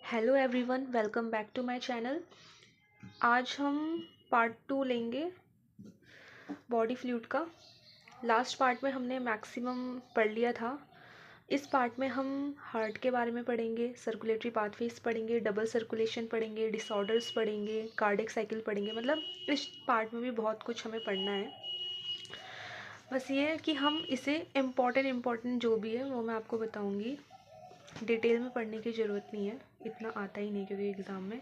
Hello everyone, welcome back to my channel. आज हम part 2 लेंगे बॉडी फ्लूइड का। लास्ट पार्ट में हमने मैक्सिमम पढ़ लिया था। इस पार्ट में हम हार्ट के बारे में पढ़ेंगे, सर्कुलेटरी पाथवेज पढ़ेंगे, डबल सर्कुलेशन पढ़ेंगे, डिसऑर्डर्स पढ़ेंगे, कार्डियक साइकिल पढ़ेंगे। मतलब इस पार्ट में भी बहुत कुछ हमें पढ़ना है। बस ये है कि हम इसे इम्पॉर्टेंट जो भी है वो मैं आपको बताऊँगी। डिटेल में पढ़ने की ज़रूरत नहीं है, इतना आता ही नहीं, क्योंकि एग्ज़ाम में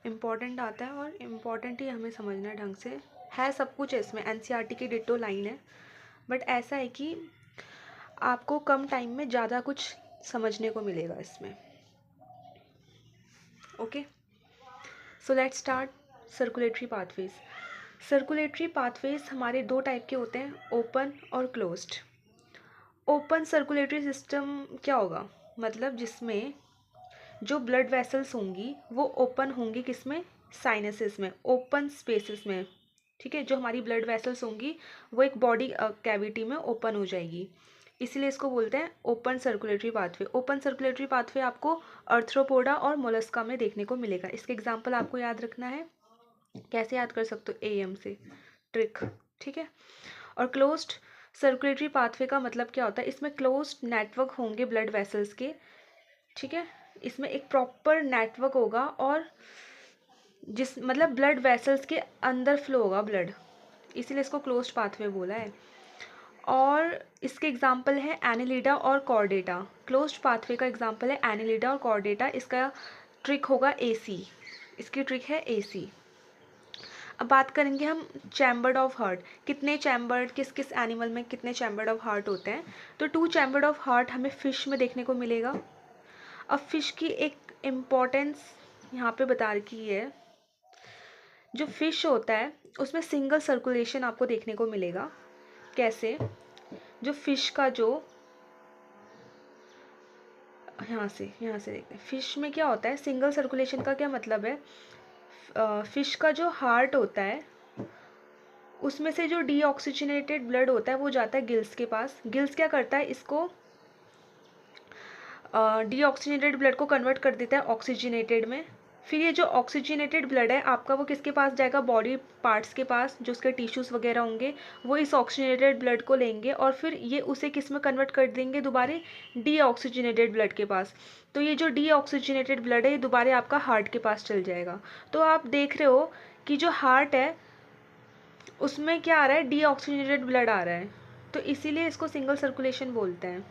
इम्पॉर्टेंट आता है और इम्पॉर्टेंट ही हमें समझना है ढंग से। है सब कुछ है इसमें, एनसीईआरटी की डिट्टो लाइन है, बट ऐसा है कि आपको कम टाइम में ज़्यादा कुछ समझने को मिलेगा इसमें। Okay, so let's start. Circulatory pathways. Circulatory pathways हमारे दो टाइप के होते हैं, ओपन और क्लोज्ड। ओपन सर्कुलेटरी सिस्टम क्या होगा, मतलब जिसमें जो ब्लड वेसल्स होंगी वो ओपन होंगी, किसमें? साइनसेस में, ओपन स्पेसेस में। ठीक है, जो हमारी ब्लड वेसल्स होंगी वो एक बॉडी कैविटी में ओपन हो जाएगी, इसीलिए इसको बोलते हैं open circulatory pathway. Open circulatory pathway आपको अर्थ्रोपोडा और मोलस्का में देखने को मिलेगा। इसके एग्जाम्पल आपको याद रखना है। कैसे याद कर सकते हो? एएम से, ट्रिक। ठीक है। और क्लोज्ड सर्कुलेटरी पाथवे का मतलब क्या होता है? इसमें क्लोज्ड नेटवर्क होंगे ब्लड वेसल्स के। ठीक है, इसमें एक प्रॉपर नेटवर्क होगा और जिस मतलब ब्लड वेसल्स के अंदर फ्लो होगा ब्लड, इसीलिए इसको क्लोज्ड पाथवे बोला है। और इसके एग्जाम्पल है एनिलिडा और कॉर्डेटा। क्लोज्ड पाथवे का एग्जाम्पल है एनिलिडा और कॉर्डेटा। इसका ट्रिक होगा एसी, इसकी ट्रिक है एसी। अब बात करेंगे हम चैम्बर्ड ऑफ हार्ट। कितने चैम्बर्ड, किस किस एनिमल में कितने चैम्बर्ड ऑफ हार्ट होते हैं? तो 2 चैम्बर्ड ऑफ हार्ट हमें फिश में देखने को मिलेगा। अब फिश की एक इम्पॉर्टेंस यहाँ पे बता रखी है। जो फिश होता है उसमें सिंगल सर्कुलेशन आपको देखने को मिलेगा। कैसे? जो फिश का जो यहाँ से देखते हैं, फिश में क्या होता है, सिंगल सर्कुलेशन का क्या मतलब है? फिश का जो हार्ट होता है उसमें से जो डीऑक्सीजनेटेड ब्लड होता है वो जाता है गिल्स के पास। गिल्स क्या करता है, इसको डीऑक्सीजनेटेड ब्लड को कन्वर्ट कर देता है ऑक्सीजनेटेड में। फिर ये जो ऑक्सीजनेटेड ब्लड है आपका वो किसके पास जाएगा? बॉडी पार्ट्स के पास, जो उसके टिश्यूज़ वगैरह होंगे वो इस ऑक्सीजनेटेड ब्लड को लेंगे और फिर ये उसे किस में कन्वर्ट कर देंगे? दोबारा डीऑक्सीजनेटेड ब्लड के पास। तो ये जो डीऑक्सीजनेटेड ब्लड है ये दोबारा आपका हार्ट के पास चल जाएगा। तो आप देख रहे हो कि जो हार्ट है उसमें क्या आ रहा है? डीऑक्सीजनेटेड ब्लड आ रहा है, तो इसीलिए इसको सिंगल सर्कुलेशन बोलते हैं।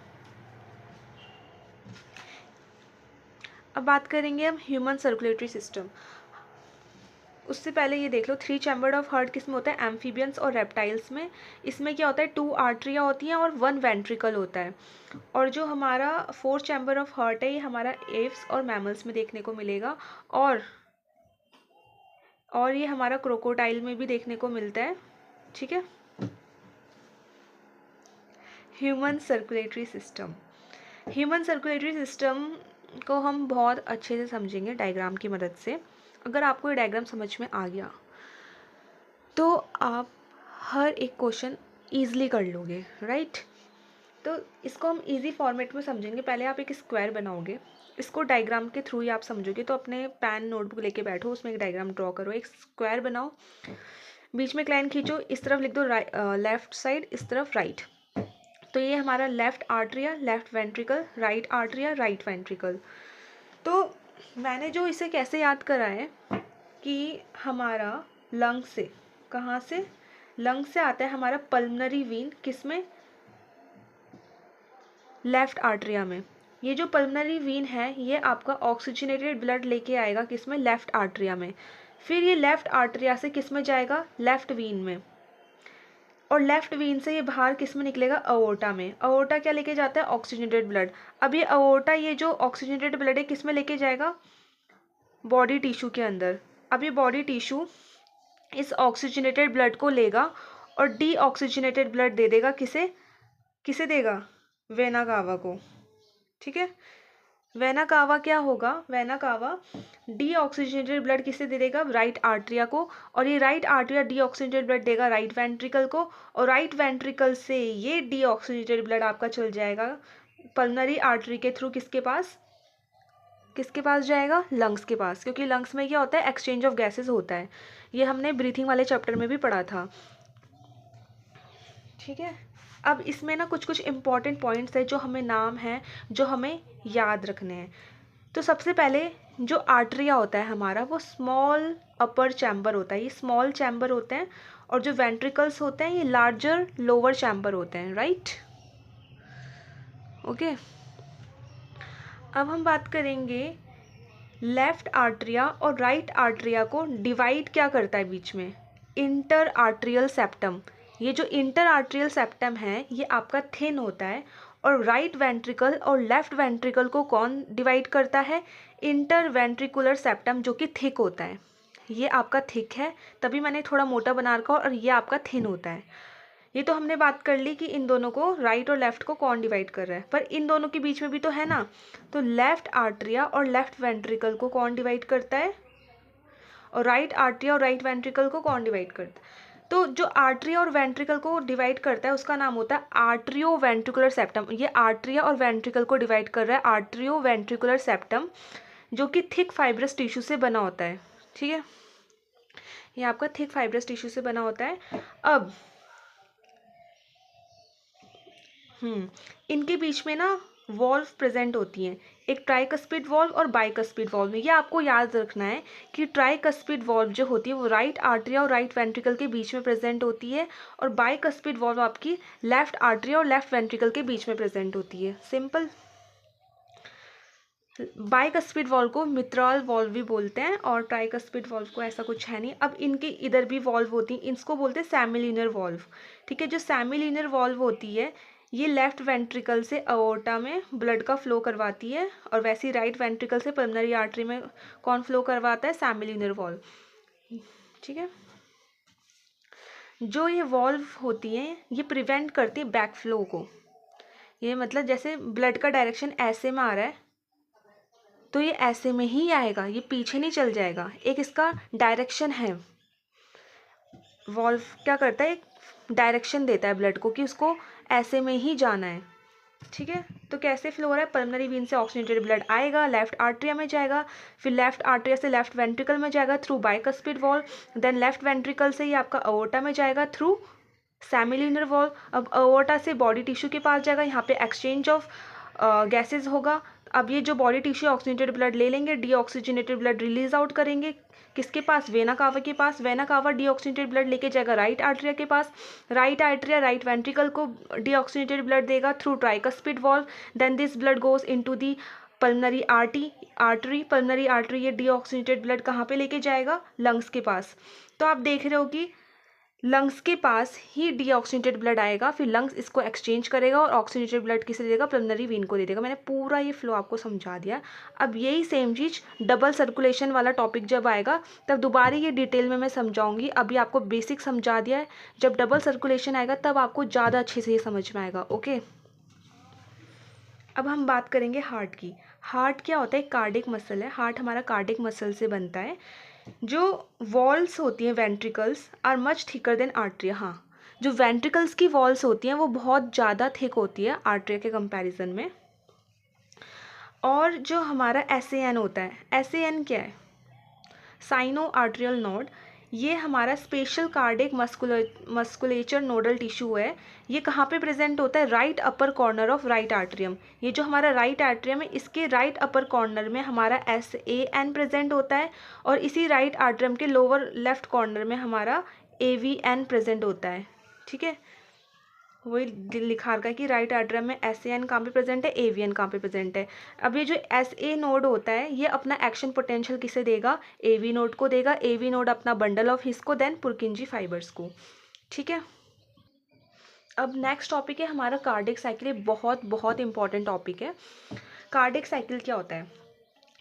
अब बात करेंगे हम ह्यूमन सर्कुलेटरी सिस्टम। उससे पहले ये देख लो, 3 चैम्बर्ड ऑफ हार्ट किस में होता है? एम्फीबियंस और रेप्टाइल्स में। इसमें क्या होता है? 2 आर्टरिया होती हैं और 1 वेंट्रिकल होता है। और जो हमारा 4 चैम्बर ऑफ हार्ट है ये हमारा एव्स और मैमल्स में देखने को मिलेगा। और ये हमारा क्रोकोडाइल में भी देखने को मिलता है। ठीक है। Human circulatory system. Human circulatory system को हम बहुत अच्छे से समझेंगे डायग्राम की मदद से। अगर आपको ये डायग्राम समझ में आ गया तो आप हर एक क्वेश्चन ईजिली कर लोगे, राइट? तो इसको हम इजी फॉर्मेट में समझेंगे। पहले आप एक स्क्वायर बनाओगे, इसको डायग्राम के थ्रू ही आप समझोगे। तो अपने पेन नोटबुक लेके बैठो, उसमें एक डायग्राम ड्रॉ करो, एक स्क्वायर बनाओ, बीच में एक लाइन खींचो, इस तरफ लिख दो लेफ्ट साइड, इस तरफ राइट। तो ये हमारा left atria, left ventricle, right atria, right ventricle. तो मैंने जो इसे कैसे याद करा है कि हमारा लंग से, कहाँ से? लंग से आता है हमारा पल्मनरी वीन, किसमें? लेफ्ट आर्टरिया में। ये जो पल्मनरी वीन है ये आपका ऑक्सीजनेटेड ब्लड लेके आएगा, किसमें? लेफ्ट आर्टरिया में। फिर ये लेफ्ट आर्टरिया से किस में जाएगा? लेफ्ट वीन में। और लेफ्ट वीन से ये बाहर किस में निकलेगा? अओर्टा में। अओर्टा क्या लेके जाता है? Oxygenated blood. अब ये अओर्टा, ये जो ऑक्सीजनेटेड ब्लड है किस में लेके जाएगा? बॉडी टिश्यू के अंदर। अब ये बॉडी टिश्यू इस ऑक्सीजनेटेड ब्लड को लेगा और डीऑक्सीजनेटेड ब्लड दे देगा, किसे देगा? वेना कावा को। ठीक है। वेना कावा क्या होगा? वेना कावा डीऑक्सीजनेटेड ब्लड किसे दे देगा? राइट आर्टरिया को। और ये राइट आर्टरिया डीऑक्सीजनेटेड ब्लड देगा राइट वेंट्रिकल को, और राइट वेंट्रिकल से ये डीऑक्सीजनेटेड ब्लड आपका चल जाएगा पल्मनरी आर्टरी के थ्रू, किसके पास? किसके पास जाएगा? लंग्स के पास, क्योंकि लंग्स में क्या होता है? एक्सचेंज ऑफ गैसेस होता है। ये हमने ब्रीथिंग वाले चैप्टर में भी पढ़ा था। ठीक है, अब इसमें ना कुछ कुछ इंपॉर्टेंट पॉइंट्स है जो हमें नाम है जो हमें याद रखने हैं। तो सबसे पहले जो आर्टरिया होता है हमारा, वो स्मॉल अपर चैम्बर होता है, ये स्मॉल चैम्बर होते हैं, और जो वेंट्रिकल्स होते हैं ये लार्जर लोअर चैम्बर होते हैं, राइट? ओके, अब हम बात करेंगे लेफ्ट आर्टरिया और राइट आर्टरिया को डिवाइड क्या करता है बीच में? Inter arterial septum. ये जो इंटर आर्टरियल सेप्टम है ये आपका थिन होता है, और राइट वेंट्रिकल और लेफ्ट वेंट्रिकल को कौन डिवाइड करता है? इंटर वेंट्रिकुलर सेप्टम, जो कि थिक होता है। ये आपका थिक है, तभी मैंने थोड़ा मोटा बना रखा, और ये आपका थिन होता है। ये तो हमने बात कर ली कि इन दोनों को, राइट और लेफ्ट को, कौन डिवाइड कर रहा है, पर इन दोनों के बीच में भी तो है ना। तो लेफ्ट आर्टरिया और लेफ्ट वेंट्रिकल को कौन डिवाइड करता है? और राइट आर्टरिया और राइट वेंट्रिकल को कौन डिवाइड करता है? तो जो आर्टरिया और वेंट्रिकल को डिवाइड करता है उसका नाम होता है आर्टरियो वेंट्रिकुलर सेप्टम। ये आर्टरिया और वेंट्रिकल को डिवाइड कर रहा है आर्टरियो वेंट्रिकुलर सेप्टम, जो कि थिक फाइब्रस टिश्यू से बना होता है। ठीक है, ये आपका थिक फाइब्रस टिश्यू से बना होता है। अब इनके बीच में ना वॉल्व प्रेजेंट होती हैं, एक ट्राइकस्पिड वॉल्व और बाइकस्पिड वॉल्व में। ये आपको याद रखना है कि ट्राइकस्पिड वॉल्व जो होती है वो राइट आर्टरिया और राइट वेंट्रिकल के बीच में प्रेजेंट होती है, और बाइकस्पिड वॉल्व आपकी लेफ्ट आर्टरिया और लेफ्ट वेंट्रिकल के बीच में प्रेजेंट होती है। सिंपल। बाइकस्पिड वॉल्व को मित्राल वॉल्व भी बोलते हैं, और ट्राइकस्पिड वॉल्व को ऐसा कुछ है नहीं। अब इनके इधर भी वॉल्व होती हैं, इसको बोलते हैं सेमिलिनियर वॉल्व। ठीक है, जो सेमिलिनियर वॉल्व होती है ये लेफ्ट वेंट्रिकल से अओर्टा में ब्लड का फ्लो करवाती है, और वैसे ही राइट वेंट्रिकल से पल्मोनरी आर्टरी में कौन फ्लो करवाता है? सेमिलिनियर वॉल्व। ठीक है, जो ये वॉल्व होती हैं ये प्रिवेंट करती है बैक फ्लो को। ये मतलब जैसे ब्लड का डायरेक्शन ऐसे में आ रहा है तो ये ऐसे में ही आएगा, ये पीछे नहीं चल जाएगा, एक इसका डायरेक्शन है। वॉल्व क्या करता है? एक डायरेक्शन देता है ब्लड को कि उसको ऐसे में ही जाना है। ठीक है, तो कैसे फ्लो हो रहा है? पल्मोनरी वेन से ऑक्सीजनेटेड ब्लड आएगा, लेफ्ट आर्टरिया में जाएगा, फिर लेफ्ट आर्टरिया से लेफ्ट वेंट्रिकल में जाएगा through bicuspid valve, then left ventricle से ये आपका अओर्टा में जाएगा थ्रू सेमिलिनियर वॉल्व। अब अओर्टा से बॉडी टिश्यू के पास जाएगा, यहाँ पे एक्सचेंज ऑफ गैसेज होगा। अब ये जो बॉडी टिश्यू ऑक्सीजनेटेड ब्लड ले लेंगे, डीऑक्सीजनेटेड ब्लड रिलीज आउट करेंगे, किसके पास? वेना कावा के पास। वेना कावा डीऑक्सीजनेटेड ब्लड लेके जाएगा राइट आर्टरिया के पास, राइट आर्टरिया राइट वेंट्रिकल को डीऑक्सीजनेटेड ब्लड देगा through tricuspid valve, then this blood goes into the pulmonary artery. Pulmonary artery ये डीऑक्सीजनेटेड ब्लड कहाँ पे लेके जाएगा? लंग्स के पास। तो आप देख रहे हो कि लंग्स के पास ही डीऑक्सीजनेटेड ब्लड आएगा, फिर लंग्स इसको एक्सचेंज करेगा और ऑक्सीजनेटेड ब्लड किसे देगा? पल्मोनरी वेन को दे देगा। मैंने पूरा ये फ्लो आपको समझा दिया। अब यही सेम चीज़ डबल सर्कुलेशन वाला टॉपिक जब आएगा तब दोबारा ये डिटेल में मैं समझाऊंगी। अभी आपको बेसिक समझा दिया है, जब डबल सर्कुलेशन आएगा तब आपको ज़्यादा अच्छे से ये समझ में आएगा। ओके, अब हम बात करेंगे हार्ट की। हार्ट क्या होता है? कार्डिक मसल है। हार्ट हमारा कार्डिक मसल से बनता है। जो वॉल्स होती हैं ventricles are much thicker than atria. हाँ, जो वेंट्रिकल्स की वॉल्स होती हैं वो बहुत ज़्यादा थिक होती है आर्टरिया के कंपैरिजन में। और जो हमारा एसएएन होता है, एसएएन क्या है? Sinoatrial node. ये हमारा special cardiac musculature nodal tissue है। ये कहाँ पे प्रेजेंट होता है? Right upper corner of right atrium. ये जो हमारा राइट आर्टरियम है इसके राइट अपर कॉर्नर में हमारा एसएएन प्रेजेंट होता है, और इसी राइट आर्टरियम के लोअर लेफ्ट कॉर्नर में हमारा एवीएन प्रेजेंट होता है। ठीक है, वही लिखा रखा है कि राइट आर्टरियम में एसएएन कहाँ पे प्रेजेंट है, एवीएन कहाँ पे प्रेजेंट है। अब ये जो एसए नोड होता है ये अपना एक्शन पोटेंशियल किसे देगा? एवी नोड को देगा। एवी नोड अपना बंडल ऑफ हिस को, देन पुरकिंजी फाइबर्स को। ठीक है, अब नेक्स्ट टॉपिक है हमारा कार्डिक साइकिल। ये बहुत बहुत इंपॉर्टेंट टॉपिक है। कार्डिक साइकिल क्या होता है?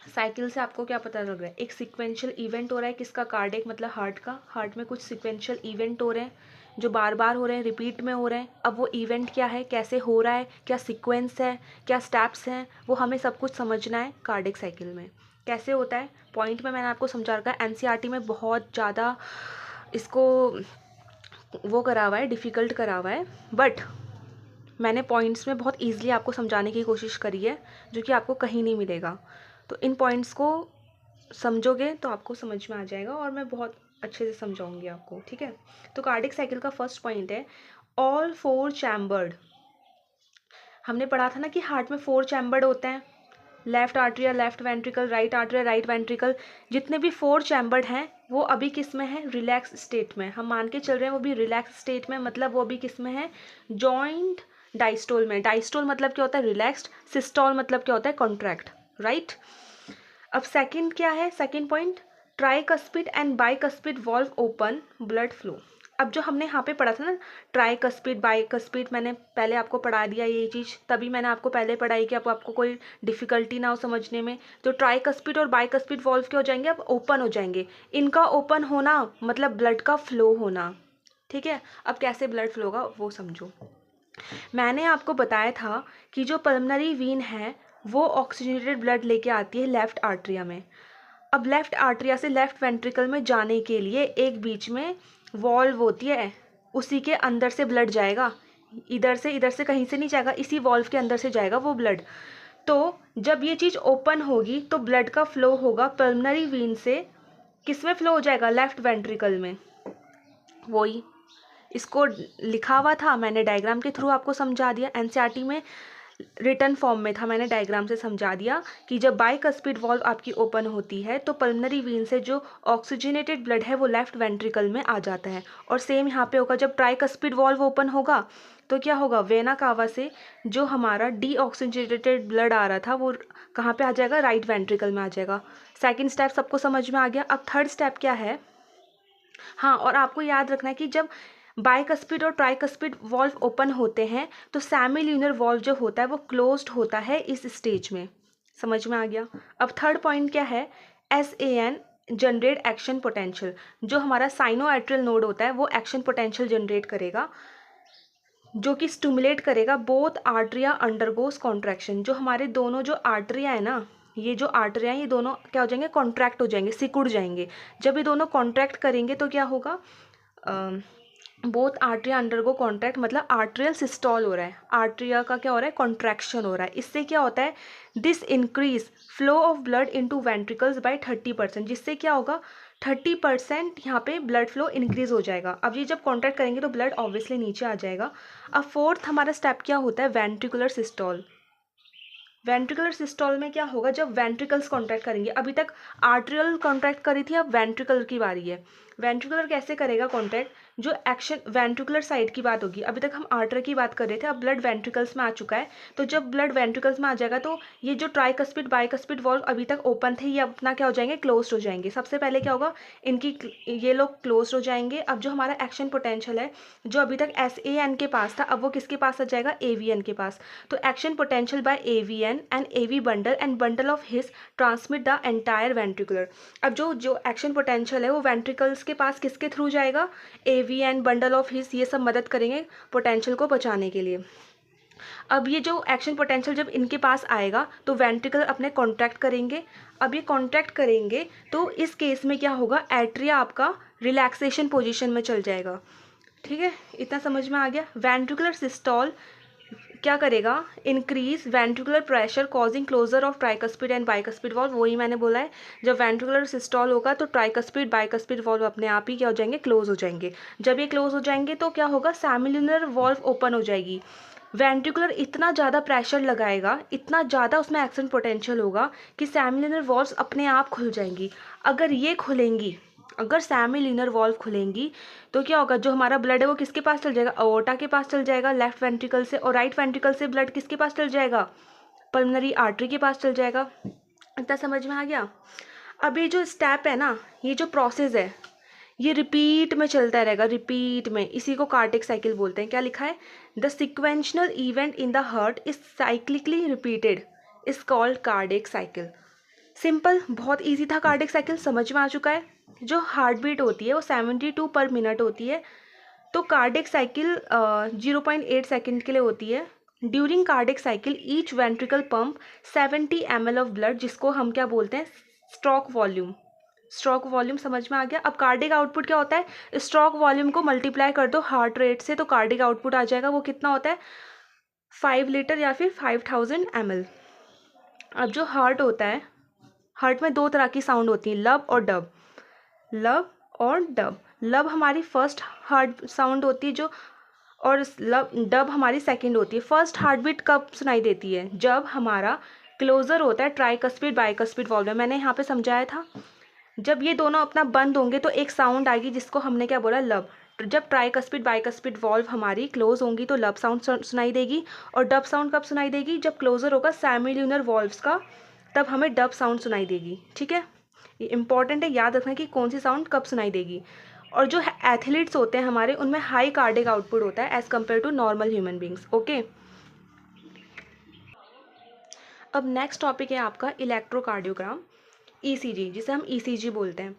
साइकिल से आपको क्या पता लग रहा है? एक सिक्वेंशियल इवेंट हो रहा है, किसका? कार्डिक मतलब हार्ट का। हार्ट में कुछ सिक्वेंशियल इवेंट हो रहे हैं जो बार बार हो रहे हैं, रिपीट में हो रहे हैं। अब वो इवेंट क्या है, कैसे हो रहा है, क्या सीक्वेंस है, क्या स्टेप्स हैं, वो हमें सब कुछ समझना है कार्डिक साइकिल में। कैसे होता है? पॉइंट में मैंने आपको समझा रखा है। एनसीईआरटी में बहुत ज़्यादा इसको वो करा हुआ है, डिफ़िकल्ट करा हुआ है, बट मैंने पॉइंट्स में बहुत ईजिली आपको समझाने की कोशिश करी है, जो कि आपको कहीं नहीं मिलेगा। तो इन पॉइंट्स को समझोगे तो आपको समझ में आ जाएगा और मैं बहुत अच्छे से समझाऊंगी आपको, ठीक है। तो कार्डिक साइकिल का फर्स्ट पॉइंट है ऑल 4 चैम्बर्ड। हमने पढ़ा था ना कि हार्ट में 4 चैम्बर्ड होते हैं, left atria, left ventricle, right atria, right ventricle. जितने भी 4 चैम्बर्ड हैं वो अभी किस में है, रिलैक्स स्टेट में। हम मान के चल रहे हैं वो भी रिलैक्स स्टेट में, मतलब वो अभी किस में है, जॉइंट डायस्टोल में। डायस्टोल मतलब क्या होता है, रिलैक्स्ड। सिस्टोल मतलब क्या होता है, कॉन्ट्रैक्ट, राइट। अब सेकंड क्या है, second point, tricuspid and bicuspid valve open, blood flow. अब जो हमने यहाँ पे पढ़ा था ना, ट्राइकस्पिड बाइकस्पिड, मैंने पहले आपको पढ़ा दिया ये चीज़, तभी मैंने आपको पहले पढ़ाई कि आपको कोई डिफिकल्टी ना हो समझने में। तो ट्राइकस्पिड और बाइकस्पिड वॉल्व क्या हो जाएंगे, अब ओपन हो जाएंगे। इनका ओपन होना मतलब ब्लड का फ्लो होना, ठीक है। अब कैसे ब्लड फ्लो होगा वो समझो। मैंने आपको बताया था कि जो पल्मनरी वीन है वो ऑक्सीजनेटेड ब्लड लेके आती है लेफ्ट आर्टरिया में। अब लेफ्ट आर्टरिया से लेफ्ट वेंट्रिकल में जाने के लिए एक बीच में वॉल्व होती है, उसी के अंदर से ब्लड जाएगा। इधर से कहीं से नहीं जाएगा, इसी वॉल्व के अंदर से जाएगा वो ब्लड। तो जब ये चीज़ ओपन होगी तो ब्लड का फ्लो होगा पल्मनरी वीन से, किस में फ्लो हो जाएगा, लेफ्ट वेंट्रिकल में। वही इसको लिखा हुआ था, मैंने डायग्राम के थ्रू आपको समझा दिया। एनसीईआरटी में रिटर्न फॉर्म में था, मैंने डायग्राम से समझा दिया कि जब बाइकस्पिड वॉल्व आपकी ओपन होती है तो पल्मनरी वीन से जो ऑक्सीजनेटेड ब्लड है वो लेफ्ट वेंट्रिकल में आ जाता है। और सेम यहाँ पे होगा, जब ट्राइकस्पिड वॉल्व ओपन होगा तो क्या होगा, वेना कावा से जो हमारा डीऑक्सीजनेटेड ब्लड आ रहा था वो कहाँ पे आ जाएगा, राइट वेंट्रिकल में आ जाएगा। सेकेंड स्टेप सबको समझ में आ गया। अब थर्ड स्टेप क्या है, हाँ, और आपको याद रखना है कि जब बाइकस्पिड और ट्राइकस्पिड वॉल्व ओपन होते हैं तो सेमील्यूनर वॉल्व जो होता है वो क्लोज्ड होता है इस स्टेज में। समझ में आ गया। अब थर्ड पॉइंट क्या है, SAN जनरेट एक्शन पोटेंशियल। जो हमारा साइनोएट्रियल नोड होता है वो एक्शन पोटेंशियल जनरेट करेगा, जो कि स्टिमुलेट करेगा बोथ आर्टरिया अंडरगोस कॉन्ट्रैक्शन। जो हमारे दोनों जो आर्टरिया है ना, ये जो आर्टरिया हैं ये दोनों क्या हो जाएंगे, कॉन्ट्रैक्ट हो जाएंगे, सिकुड़ जाएंगे। जब ये दोनों कॉन्ट्रैक्ट करेंगे तो क्या होगा, बोथ आर्टरिया अंडरगो कॉन्ट्रैक्ट, मतलब आर्ट्रियल सिस्टॉल हो रहा है, आर्टरिया का क्या हो रहा है, कॉन्ट्रैक्शन हो रहा है। इससे क्या होता है, this increase flow of blood into ventricles by 30%। जिससे क्या होगा, 30% यहाँ पे ब्लड फ्लो इंक्रीज हो जाएगा। अब ये जब कॉन्ट्रैक्ट करेंगे तो ब्लड ऑब्वियसली नीचे आ जाएगा। अब फोर्थ हमारा स्टेप क्या होता है, वेंट्रिकुलर सिस्टॉल। वेंट्रिकुलर सिस्टॉल में क्या होगा, जब वेंट्रिकल्स कॉन्ट्रैक्ट करेंगे। अभी तक आर्ट्रियल कॉन्ट्रैक्ट करी थी, अब वेंट्रिकुलर की बारी है। वेंट्रिकुलर कैसे करेगा कॉन्ट्रैक्ट, जो एक्शन वेंट्रिकुलर साइड की बात होगी। अभी तक हम आर्टरी की बात कर रहे थे, अब ब्लड वेंट्रिकल्स में आ चुका है। तो जब ब्लड वेंट्रिकल्स में आ जाएगा तो ये जो ट्राइकस्पिड बाइकस्पिड वॉल्व अभी तक ओपन थे ये अपना क्या हो जाएंगे, क्लोज हो जाएंगे। सबसे पहले क्या होगा, इनकी ये लोग क्लोज हो जाएंगे। अब जो हमारा एक्शन पोटेंशियल है जो अभी तक SAN के पास था, अब वो किसके पास आ जाएगा, AVN के पास। तो action potential bye AVN and AV bundle and bundle of his transmit the entire ventricular. अब जो एक्शन पोटेंशियल है वो वेंट्रिकल्स के पास किसके थ्रू जाएगा, AVN बंडल ऑफ हिस, ये सब मदद करेंगे पोटेंशियल को बचाने के लिए। अब ये जो एक्शन पोटेंशियल जब इनके पास आएगा तो वेंट्रिकल अपने कॉन्ट्रैक्ट करेंगे। अब ये कॉन्ट्रैक्ट करेंगे तो इस केस में क्या होगा, एट्रिया आपका रिलैक्सेशन पोजीशन में चल जाएगा। ठीक है, इतना समझ में आ गया। वेंट्रिकुलर सिस्टॉल क्या करेगा, increase ventricular pressure causing closure of tricuspid and bicuspid valve. वही मैंने बोला है, जब वेंट्रिकुलर सिस्टॉल होगा तो ट्राइकस्पिड बाइकस्पिड वॉल्व अपने आप ही क्या हो जाएंगे, क्लोज हो जाएंगे। जब ये क्लोज हो जाएंगे तो क्या होगा, सेमिल्यूनर वॉल्व ओपन हो जाएगी। वेंट्रिकुलर इतना ज़्यादा प्रेशर लगाएगा, इतना ज़्यादा उसमें एक्शन पोटेंशियल होगा कि सेमिल्यूनर वॉल्व्स अपने आप खुल जाएंगी। अगर ये खुलेंगी, अगर सेमिल्यूनर वॉल्व खुलेंगी तो क्या होगा, जो हमारा ब्लड है वो किसके पास चल जाएगा, अओर्टा के पास चल जाएगा लेफ्ट वेंट्रिकल से, और राइट वेंट्रिकल से ब्लड किसके पास चल जाएगा, पल्मनरी आर्टरी के पास चल जाएगा। इतना समझ में आ गया। अब ये जो स्टेप है ना, ये जो प्रोसेस है ये रिपीट में चलता रहेगा, रिपीट में। इसी को कार्डिक साइकिल बोलते हैं। क्या लिखा है, the sequential event in the heart is cyclically repeated is called cardiac cycle. Simple, बहुत इजी था। कार्डिक साइकिल समझ में आ चुका है। जो हार्ट बीट होती है वो 72 पर मिनट होती है। तो कार्डिक साइकिल 0.8 सेकेंड के लिए होती है। During cardiac cycle each ventricle pump 70 ml of blood, जिसको हम क्या बोलते हैं, स्ट्रोक वॉल्यूम। स्ट्रोक वॉल्यूम समझ में आ गया। अब कार्डिक आउटपुट क्या होता है, स्ट्रोक वॉल्यूम को मल्टीप्लाई कर दो हार्ट रेट से तो कार्डिक आउटपुट आ जाएगा। वो कितना होता है, 5 लीटर या फिर 5000 ml। अब जो हार्ट होता है हार्ट में दो तरह की साउंड होती है, लब और डब। लब और डब। लब हमारी फर्स्ट हार्ट साउंड होती है जो, और लब डब हमारी सेकंड होती है। फर्स्ट हार्ट बीट कब सुनाई देती है? जब हमारा क्लोजर होता है ट्राइकस्पिड बाइकस्पिड वॉल्व में। मैंने यहाँ पे समझाया था, जब ये दोनों अपना बंद होंगे तो एक साउंड आएगी जिसको हमने क्या बोला, लब। जब ट्राइकस्पिड बाइकस्पिड वॉल्व हमारी क्लोज होंगी तो लब साउंड सुनाई देगी। और डब साउंड कब सुनाई देगी? जब क्लोजर होगा सेमिल्यूनर वॉल्व्स का, तब हमें डब साउंड सुनाई देगी। ठीक है, ये इंपॉर्टेंट है, याद रखना कि कौन सी साउंड कब सुनाई देगी। और जो एथलीट्स होते हैं हमारे, उनमें हाई कार्डिक आउटपुट होता है as compared to normal human beings. Okay, अब नेक्स्ट टॉपिक है आपका इलेक्ट्रोकार्डियोग्राम, ईसीजी, जिसे हम ईसीजी बोलते हैं।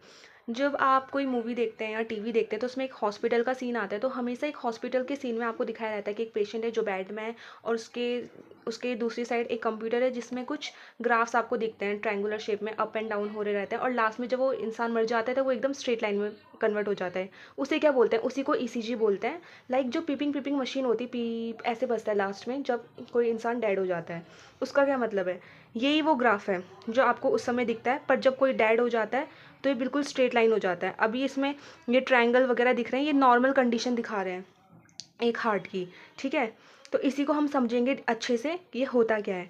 जब आप कोई मूवी देखते हैं या टीवी देखते हैं तो उसमें एक हॉस्पिटल का सीन आता है, तो हमेशा एक हॉस्पिटल के सीन में आपको दिखाया जाता है कि एक पेशेंट है जो बेड में है, और उसके उसके दूसरी साइड एक कंप्यूटर है जिसमें कुछ ग्राफ्स आपको दिखते हैं ट्रायंगुलर शेप में, अप एंड डाउन हो रहे रहते हैं, और लास्ट में जब वो इंसान मर जाता है तो वो एकदम स्ट्रेट लाइन में कन्वर्ट हो जाता है। उसे क्या बोलते हैं? उसी को ईसीजी बोलते हैं। लाइक जो पीपिंग मशीन होती है, पीप ऐसे बजता है लास्ट में जब कोई इंसान डेड हो जाता है। उसका क्या मतलब है? यही वो ग्राफ है जो आपको उस समय दिखता है, पर जब कोई डेड हो जाता है तो ये बिल्कुल स्ट्रेट लाइन हो जाता है। अभी इसमें ये ट्रायंगल वगैरह दिख रहे हैं, ये नॉर्मल कंडीशन दिखा रहे हैं एक हार्ट की। ठीक है, तो इसी को हम समझेंगे अच्छे से कि ये होता क्या है।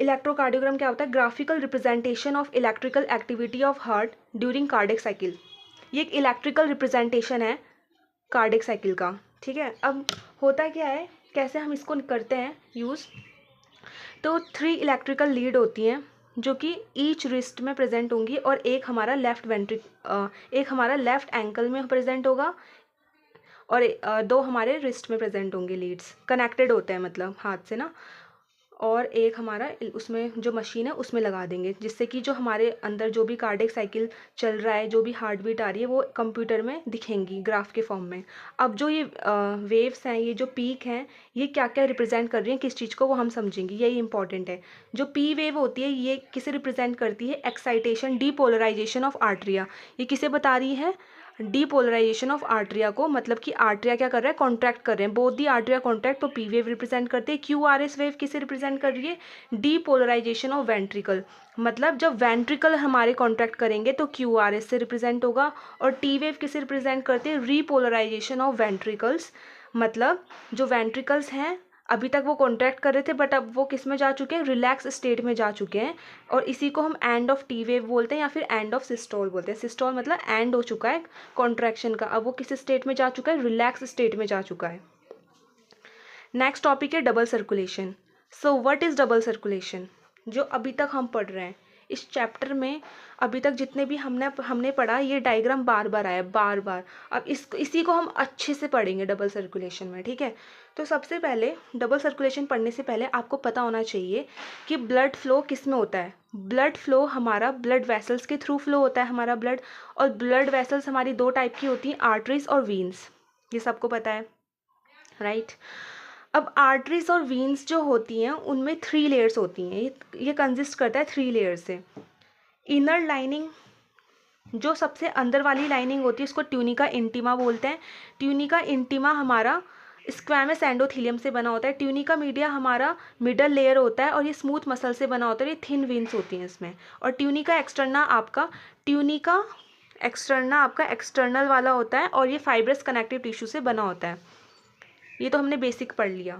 इलेक्ट्रोकार्डियोग्राम क्या होता है? Graphical representation of electrical activity of heart during cardiac cycle. ये एक इलेक्ट्रिकल रिप्रेजेंटेशन है कार्डिक साइकिल का। ठीक है, अब होता क्या है, कैसे हम इसको करते हैं यूज़? तो 3 इलेक्ट्रिकल लीड होती हैं जो कि ईच रिस्ट में प्रेजेंट होंगी, और एक हमारा एक हमारा लेफ्ट एंकल में प्रेजेंट होगा, और 2 हमारे रिस्ट में प्रेजेंट होंगे। लीड्स कनेक्टेड होते हैं मतलब हाथ से ना, और एक हमारा उसमें जो मशीन है उसमें लगा देंगे, जिससे कि जो हमारे अंदर जो भी कार्डिक साइकिल चल रहा है, जो भी हार्ट बीट आ रही है, वो कंप्यूटर में दिखेंगी ग्राफ के फॉर्म में। अब जो ये वेव्स हैं, ये जो पीक हैं, ये क्या क्या रिप्रेजेंट कर रही हैं, किस चीज़ को, वो हम समझेंगे, यही इंपॉर्टेंट है। जो पी वेव होती है ये किसे रिप्रेजेंट करती है? Excitation, depolarization of atria. ये किसे बता रही है? डीपोलराइजेशन ऑफ आर्टरिया को, मतलब कि आर्टरिया क्या कर रहा है? कॉन्ट्रैक्ट कर रहे हैं, बोथ दी आर्टरिया कॉन्ट्रैक्ट, तो पी वेव रिप्रेजेंट करते हैं। क्यू आर एस वेव किसे रिप्रेजेंट कर रही है? डीपोलराइजेशन ऑफ वेंट्रिकल, मतलब जब वेंट्रिकल हमारे कॉन्ट्रैक्ट करेंगे तो क्यू आर एस से रिप्रेजेंट होगा। और टी वेव किसे रिप्रेजेंट करते हैं? रीपोलराइजेशन ऑफ वेंट्रिकल्स, मतलब जो वेंट्रिकल्स हैं अभी तक वो कॉन्ट्रैक्ट कर रहे थे, बट अब वो किस में जा चुके हैं? रिलैक्स स्टेट में जा चुके हैं, और इसी को हम एंड ऑफ टी वेव बोलते हैं या फिर एंड ऑफ सिस्टोल बोलते हैं। सिस्टोल मतलब एंड हो चुका है कॉन्ट्रैक्शन का, अब वो किस स्टेट में जा चुका है? रिलैक्स स्टेट में जा चुका है। नेक्स्ट टॉपिक है double circulation. So what is double circulation? जो अभी तक हम पढ़ रहे हैं इस चैप्टर में, अभी तक जितने भी हमने पढ़ा, ये डायग्राम बार बार आया, बार बार। अब इसी को हम अच्छे से पढ़ेंगे डबल सर्कुलेशन में। ठीक है, तो सबसे पहले डबल सर्कुलेशन पढ़ने से पहले आपको पता होना चाहिए कि ब्लड फ्लो किस में होता है। ब्लड फ्लो हमारा ब्लड वेसल्स के थ्रू फ्लो होता है हमारा ब्लड, और ब्लड वेसल्स हमारी 2 टाइप की होती हैं, आर्टरीज और वीन्स। ये सबको पता है, राइट? अब आर्टरीज और वीन्स जो होती हैं उनमें 3 लेयर्स होती हैं। ये कंसिस्ट करता है 3 लेयर्स से। इनर लाइनिंग, जो सबसे अंदर वाली लाइनिंग होती है, उसको ट्यूनिका इंटीमा बोलते हैं। ट्यूनिका इंटीमा हमारा स्क्वैमस एंडोथीलियम से बना होता है। ट्यूनिका मीडिया हमारा मिडल लेयर होता है, और ये स्मूथ मसल से बना होता है, ये थिन वेन्स होती हैं इसमें। और ट्यूनिका एक्सटर्ना आपका एक्सटर्नल वाला होता है, और ये फाइब्रस कनेक्टिव टिश्यू से बना होता है। ये तो हमने बेसिक पढ़ लिया।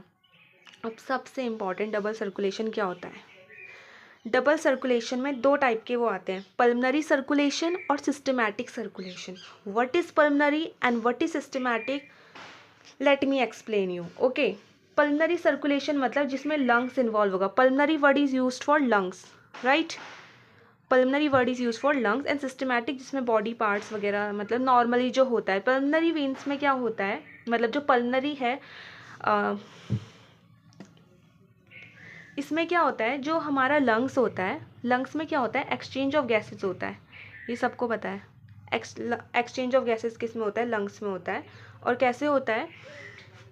अब सबसे इम्पॉर्टेंट, डबल सर्कुलेशन क्या होता है? डबल सर्कुलेशन में 2 टाइप के वो आते हैं, पल्मनरी सर्कुलेशन और systematic circulation. What is pulmonary and what is systematic? Let me explain you. Okay, pulmonary circulation मतलब जिसमें लंग्स इन्वॉल्व होगा। Pulmonary word is used for lungs, right? Pulmonary word is use for lungs. And systematic जिसमें body parts वगैरह, मतलब normally जो होता है। Pulmonary veins में क्या होता है, मतलब जो पल्मनरी है इसमें क्या होता है, जो हमारा लंग्स होता है, लंग्स में क्या होता है? एक्सचेंज ऑफ गैसेस होता है, ये सबको पता है। एक्सचेंज ऑफ गैसेस किस में होता है? लंग्स में होता है। और कैसे होता है?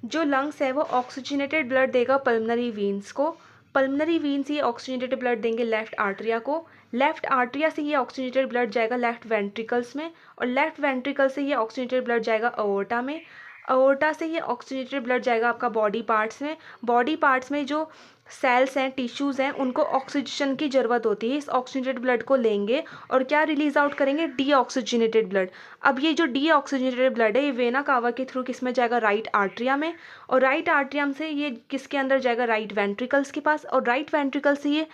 जो लंग्स है वो ऑक्सीजनेटेड ब्लड देगा पल्मनरी वीन्स को। पल्मनरी वीन्स ये ऑक्सीजनेटेड ब्लड देंगे लेफ्ट आर्टरिया को। लेफ्ट आर्टरिया से ये ऑक्सीजनेटेड ब्लड जाएगा लेफ्ट वेंट्रिकल्स में, और लेफ्ट वेंट्रिकल से ये ऑक्सीजनेटेड ब्लड जाएगा अओर्टा में। अओर्टा से ये ऑक्सीजनेटेड ब्लड जाएगा आपका बॉडी पार्ट्स में। बॉडी पार्ट्स में जो सेल्स हैं, टिश्यूज़ हैं, उनको ऑक्सीजन की ज़रूरत होती है। इस ऑक्सीजनेटेड ब्लड को लेंगे और क्या रिलीज आउट करेंगे, डीऑक्सीजनेटेड ब्लड। अब ये जो डीऑक्सीजनेटेड ब्लड है ये वेना कावा के थ्रू किस में जाएगा, राइट आर्ट्रिया में, और राइट आर्ट्रियम से ये किसके अंदर जाएगा, राइट वेंट्रिकल्स के पास, और राइट वेंट्रिकल से ये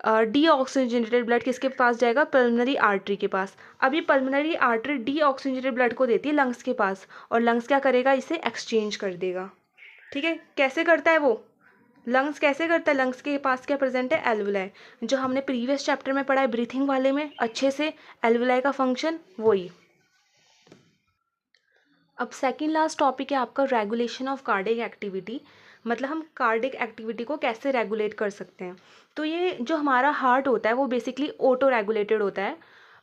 डीऑक्सीजनेटेड ब्लड किसके पास जाएगा, पल्मोनरी आर्टरी के पास। अब ये पल्मोनरी आर्टरी डीऑक्सीजनेटेड ब्लड को देती है लंग्स के पास, और लंग्स क्या करेगा, इसे एक्सचेंज कर देगा। ठीक है, कैसे करता है वो, लंग्स कैसे करता है, लंग्स के पास क्या प्रेजेंट है, एल्वुलाई, जो हमने प्रीवियस चैप्टर में पढ़ा है ब्रीथिंग वाले में अच्छे से, एल्वुलाई का फंक्शन वही। अब सेकंड लास्ट टॉपिक है आपका रेगुलेशन ऑफ कार्डिक एक्टिविटी, मतलब हम कार्डिक एक्टिविटी को कैसे रेगुलेट कर सकते हैं। तो ये जो हमारा हार्ट होता है वो बेसिकली ऑटो रेगुलेटेड होता है,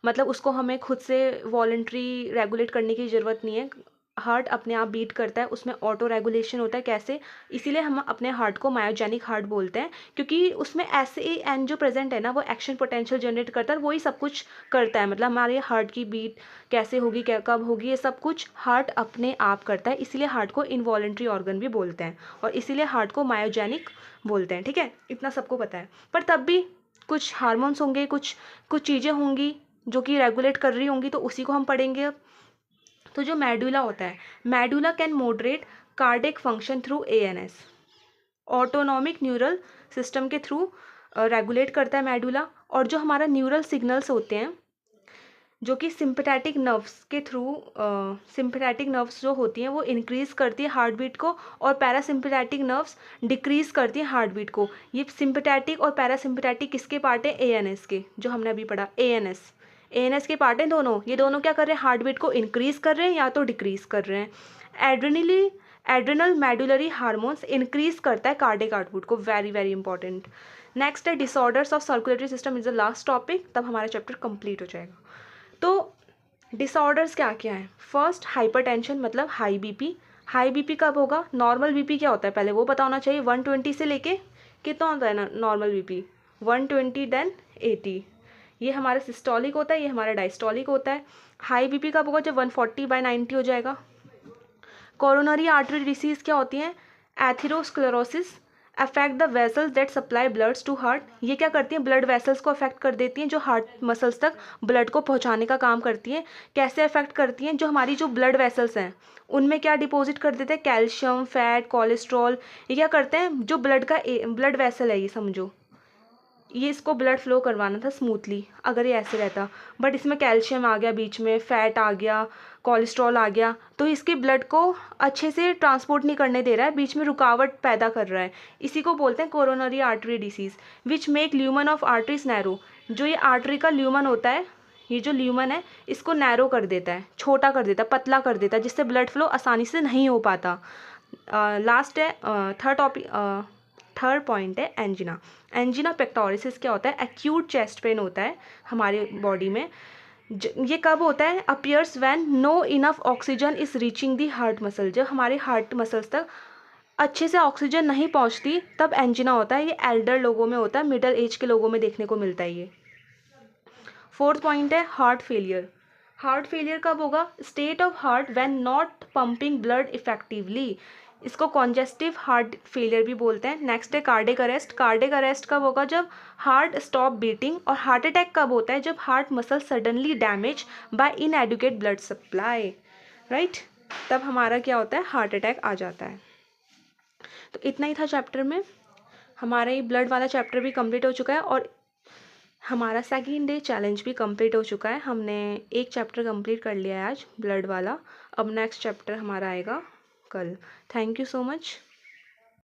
मतलब उसको हमें खुद से वॉलंटरी रेगुलेट करने की ज़रूरत नहीं है, हार्ट अपने आप बीट करता है, उसमें ऑटो रेगुलेशन होता है। कैसे, इसीलिए हम अपने हार्ट को मायोजेनिक हार्ट बोलते हैं, क्योंकि उसमें एन जो प्रेजेंट है ना वो एक्शन पोटेंशियल जनरेट करता है, वही सब कुछ करता है, मतलब हमारे हार्ट की बीट कैसे होगी, क्या कब होगी, ये सब कुछ हार्ट अपने आप करता है। इसीलिए हार्ट को इनवॉलंटरी ऑर्गन भी बोलते हैं, और इसीलिए हार्ट को मायोजेनिक बोलते हैं। ठीक है, इतना सबको पता है, पर तब भी कुछ हार्मोन्स होंगे, कुछ चीज़ें होंगी जो कि रेगुलेट कर रही होंगी, तो उसी को हम पढ़ेंगे अब। तो जो मेडुला होता है, medulla can moderate cardiac function through ANS, autonomic neural system के थ्रू रेगुलेट करता है मेडुला। और जो हमारा न्यूरल सिग्नल्स होते हैं जो कि सिंपैथेटिक नर्व्स के थ्रू, सिंपैथेटिक नर्व्स जो होती हैं वो इंक्रीज़ करती है हार्ट बीट को, और पैरासिम्पैथेटिक नर्व्स डिक्रीज़ करती हैं हार्ट बीट को। ये सिंपैथेटिक और पैरासिम्पैथेटिक किसके पार्ट है, एएनएस के, जो हमने अभी पढ़ा एएनएस के पार्ट हैं दोनों। ये दोनों क्या कर रहे हैं, हार्ट बीट को इंक्रीज़ कर रहे हैं या तो डिक्रीज़ कर रहे हैं। एड्रेनल मेडुलरी हार्मोन्स इंक्रीज़ करता है कार्डिक आउटपुट को, वेरी वेरी इंपॉर्टेंट। नेक्स्ट है disorders of circulatory system, is the last topic, तब हमारा चैप्टर कंप्लीट हो जाएगा। तो डिसऑर्डर्स क्या क्या है, फर्स्ट हाइपरटेंशन, मतलब हाई बीपी। हाई बीपी कब होगा, नॉर्मल बीपी क्या होता है पहले वो पता होना चाहिए, 120 से लेके कितना होता है ना नॉर्मल बीपी, 120 देन 80, ये हमारा सिस्टोलिक होता है, ये हमारा डायस्टोलिक होता है। हाई बीपी कब होगा, जब 140/90 हो जाएगा। कोरोनरी आर्टरी डिसीज़ क्या होती हैं, atherosclerosis affect the vessels that supply bloods to heart. ये क्या करती हैं, ब्लड वेसल्स को अफेक्ट कर देती हैं, जो हार्ट मसल्स तक ब्लड को पहुंचाने का काम करती हैं। कैसे अफेक्ट करती हैं, जो हमारी जो ब्लड वेसल्स हैं उनमें क्या डिपॉजिट कर देते हैं, कैल्शियम, फैट, कोलेस्ट्रॉल। ये क्या करते हैं, जो ब्लड वेसल है, ये समझो ये इसको ब्लड फ्लो करवाना था स्मूथली अगर ये ऐसे रहता, बट इसमें कैल्शियम आ गया बीच में, फैट आ गया, कोलेस्ट्रॉल आ गया, तो इसके ब्लड को अच्छे से ट्रांसपोर्ट नहीं करने दे रहा है, बीच में रुकावट पैदा कर रहा है। इसी को बोलते हैं coronary artery disease, which make lumen of arteries narrow. जो ये आर्टरी का ल्यूमन होता है, ये जो ल्यूमन है इसको नैरो कर देता है, छोटा कर देता है, पतला कर देता है, जिससे ब्लड फ्लो आसानी से नहीं हो पाता। लास्ट है थर्ड पॉइंट है एंजिना। एंजिना पेक्टोरिसिस क्या होता है, एक्यूट चेस्ट पेन होता है हमारे बॉडी में। ये कब होता है, appears when no enough oxygen is reaching the heart muscle. जब हमारे हार्ट मसल्स तक अच्छे से ऑक्सीजन नहीं पहुंचती तब एंजिना होता है। ये एल्डर लोगों में होता है, मिडिल एज के लोगों में देखने को मिलता है ये। फोर्थ पॉइंट है हार्ट फेलियर। हार्ट फेलियर कब होगा, state of heart when not pumping blood effectively, इसको कॉन्जेस्टिव हार्ट फेलियर भी बोलते हैं। नेक्स्ट है कार्डिक अरेस्ट। कार्डिक अरेस्ट कब होगा, जब हार्ट स्टॉप बीटिंग। और हार्ट अटैक कब होता है, जब heart muscle suddenly damage bye inadequate blood supply, right, तब हमारा क्या होता है, हार्ट अटैक आ जाता है। तो इतना ही था चैप्टर में, हमारा ये ब्लड वाला चैप्टर भी कंप्लीट हो चुका है, और हमारा सेकेंड डे चैलेंज भी कंप्लीट हो चुका है। हमने एक चैप्टर कंप्लीट कर लिया है आज ब्लड वाला, अब नेक्स्ट चैप्टर हमारा आएगा कल। Thank you so much.